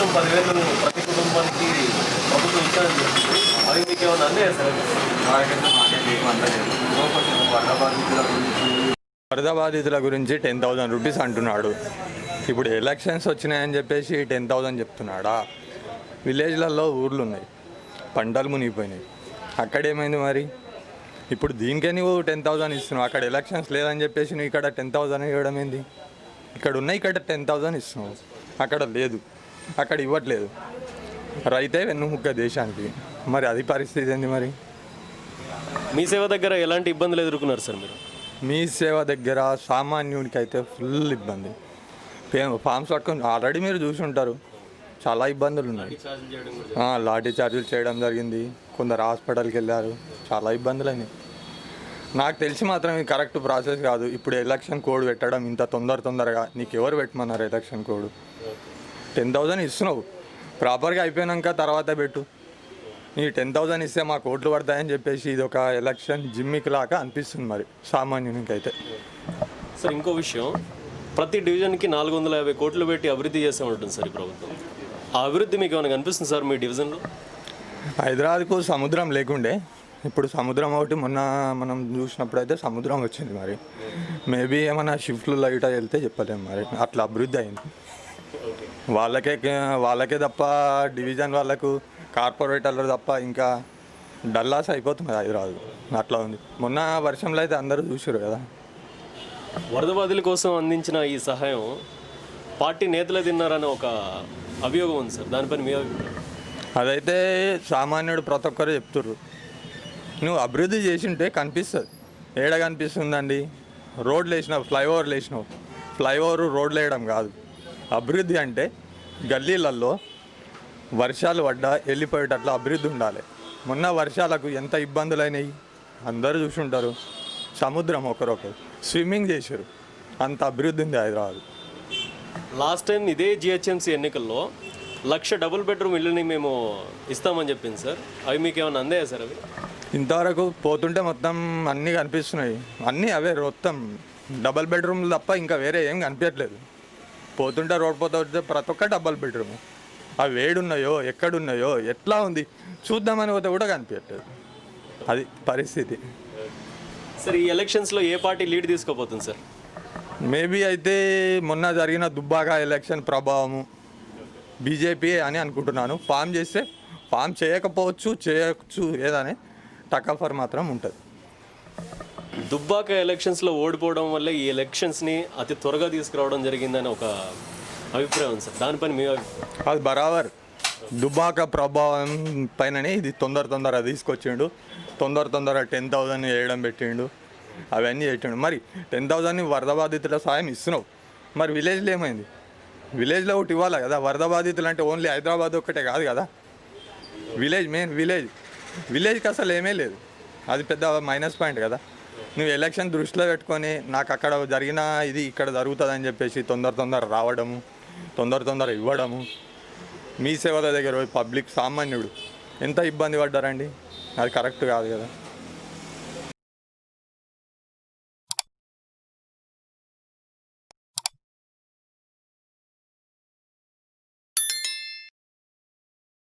సంవత్సరం 10,000 ప్రతి కుటుంబానికి ప్రభుత్వం ఇచ్చారని చెప్తుంది. అవి మీకు ఏమైనా అందాయా సార్? వరద బాధితుల గురించి 10,000 రూపీస్ అంటున్నాడు. ఇప్పుడు ఎలక్షన్స్ వచ్చినాయని చెప్పేసి 10,000 చెప్తున్నాడా? విలేజ్లలో ఊర్లు ఉన్నాయి, పంటలు మునిగిపోయినాయి, అక్కడేమైంది మరి? ఇప్పుడు దీనికే నువ్వు 10,000 ఇస్తున్నావు, అక్కడ ఎలక్షన్స్ లేదని చెప్పేసి నువ్వు ఇక్కడ 10,000 ఇవ్వడం ఏంది? ఇక్కడ ఉన్నాయి, ఇక్కడ 10,000 ఇస్తున్నావు, అక్కడ లేదు, అక్కడ ఇవ్వట్లేదు. రైతే వెన్నుముక్క దేశానికి, మరి అది పరిస్థితి ఏంది మరి? మీ సేవ దగ్గర ఎలాంటి ఇబ్బందులు ఎదుర్కొన్నారు సార్ మీరు? మీ సేవ దగ్గర సామాన్యుడికి అయితే ఫుల్ ఇబ్బంది. ఫామ్స్ పట్టుకొని ఆల్రెడీ మీరు చూసి ఉంటారు, చాలా ఇబ్బందులు ఉన్నాయి. లాఠీ చార్జీలు చేయడం జరిగింది, కొందరు హాస్పిటల్కి వెళ్ళారు, చాలా ఇబ్బందులు అయినాయి. నాకు తెలిసి మాత్రం ఇది కరెక్ట్ ప్రాసెస్ కాదు. ఇప్పుడు ఎలక్షన్ కోడ్ పెట్టడం ఇంత తొందరగా నీకు ఎవరు పెట్టమన్నారు? ఎలక్షన్ కోడ్ 10,000 ఇస్తున్నావు, ప్రాపర్గా అయిపోయాక తర్వాత పెట్టు. నీ 10,000 ఇస్తే మాకు ఓట్లు పడతాయని చెప్పేసి ఇది ఒక ఎలక్షన్ జిమ్మిక్ లాగా అనిపిస్తుంది మరి సామాన్యునికి అయితే. సార్ ఇంకో విషయం, ప్రతి డివిజన్కి 450 కోట్లు పెట్టి అభివృద్ధి చేస్తూ ఉంటుంది సార్ ఈ ప్రభుత్వం. ఆ అభివృద్ధి మీకు ఏమైనా కనిపిస్తుంది సార్ మీ డివిజన్లో? హైదరాబాద్కు సముద్రం లేకుండే, ఇప్పుడు సముద్రం ఒకటి మొన్న మనం చూసినప్పుడు అయితే సముద్రం వచ్చింది. మరి మేబీ ఏమైనా షిఫ్ట్లు లైట్ వెళ్తే చెప్పలేము, మరి అట్లా అభివృద్ధి అయింది. వాళ్ళకే తప్ప డివిజన్ వాళ్ళకు కార్పొరేటర్లు తప్ప ఇంకా డల్లాస్ అయిపోతుంది హైదరాబాద్, అట్లా ఉంది. మొన్న వర్షంలో అయితే అందరూ చూసారు కదా. వరద బాధితుల కోసం అందించిన ఈ సహాయం పార్టీ నేతలే తిన్నారని ఒక అభియోగం ఉంది సార్, దానిపైన మీ అభిప్రాయం? అదైతే సామాన్యుడు ప్రతి ఒక్కరు చెప్తుర్రు. నువ్వు అభివృద్ధి చేసింటే కనిపిస్తుంది. ఏడ కనిపిస్తుందండి? రోడ్లు వేసినావు, ఫ్లైఓవర్లు వేసినావు. ఫ్లైఓవర్ రోడ్లు వేయడం కాదు అభివృద్ధి అంటే. గల్లీలలో వర్షాలు పడ్డా వెళ్ళిపోయేటట్లు అభివృద్ధి ఉండాలి. మొన్న వర్షాలకు ఎంత ఇబ్బందులు అయినాయి అందరూ చూసి ఉంటారు. సముద్రం ఒకరొకరు స్విమ్మింగ్ చేశారు, అంత అభివృద్ధి ఉంది హైదరాబాద్. లాస్ట్ టైం ఇదే GHMC ఎన్నికల్లో 1,00,000 డబుల్ బెడ్రూమ్ ఇల్లుని మేము ఇస్తామని చెప్పింది సార్. అవి మీకు ఏమైనా అందాయా సార్? అవి ఇంతవరకు పోతుంటే మొత్తం అన్నీ కనిపిస్తున్నాయి, అన్నీ అవే మొత్తం డబల్ బెడ్రూమ్లు తప్ప ఇంకా వేరే ఏం కనిపించట్లేదు. పోతుంటే రోడ్ పోతే ప్రతి ఒక్క డబల్ బెడ్రూమ్. అవి వేడున్నాయో ఎక్కడున్నాయో ఎట్లా ఉంది చూద్దామని పోతే కూడా కనిపించట్లేదు. అది పరిస్థితి. సార్ ఈ ఎలక్షన్స్లో ఏ పార్టీ లీడ్ తీసుకోపోతుంది సార్? మేబీ అయితే మొన్న జరిగిన దుబ్బాక ఎలక్షన్ ప్రభావము బీజేపీ అని అనుకుంటున్నాను. ఫామ్ చేయొచ్చు ఏదని టకఫర్ మాత్రం ఉంటుంది. దుబ్బాక ఎలక్షన్స్లో ఓడిపోవడం వల్ల ఈ ఎలక్షన్స్ని అతి త్వరగా తీసుకురావడం జరిగిందని ఒక అభిప్రాయం సార్, దానిపైన మీ అభిప్రాయం? అది బరాబర్. దుబ్బాక ప్రభావం పైననే ఇది తొందర తీసుకొచ్చిండు. తొందర 10,000 వేయడం పెట్టిండు, అవన్నీ చేసిండు. మరి 10,000 వరద బాధితుల సాయం ఇస్తున్నావు, మరి విలేజ్లో ఏమైంది? విలేజ్లో ఒకటి ఇవ్వాలి కదా. వరద బాధితులు అంటే ఓన్లీ హైదరాబాద్ ఒక్కటే కాదు కదా, మెయిన్ విలేజ్కి అసలు ఏమీ లేదు. అది పెద్ద మైనస్ పాయింట్ కదా. నువ్వు ఎలక్షన్ దృష్టిలో పెట్టుకొని నాకు అక్కడ జరిగిన ఇది ఇక్కడ జరుగుతుందని చెప్పేసి తొందర రావడము, తొందర ఇవ్వడము. మీ సేవల దగ్గర పబ్లిక్ సామాన్యుడు ఎంత ఇబ్బంది పడ్డారండి, అది కరెక్ట్ కాదు కదా.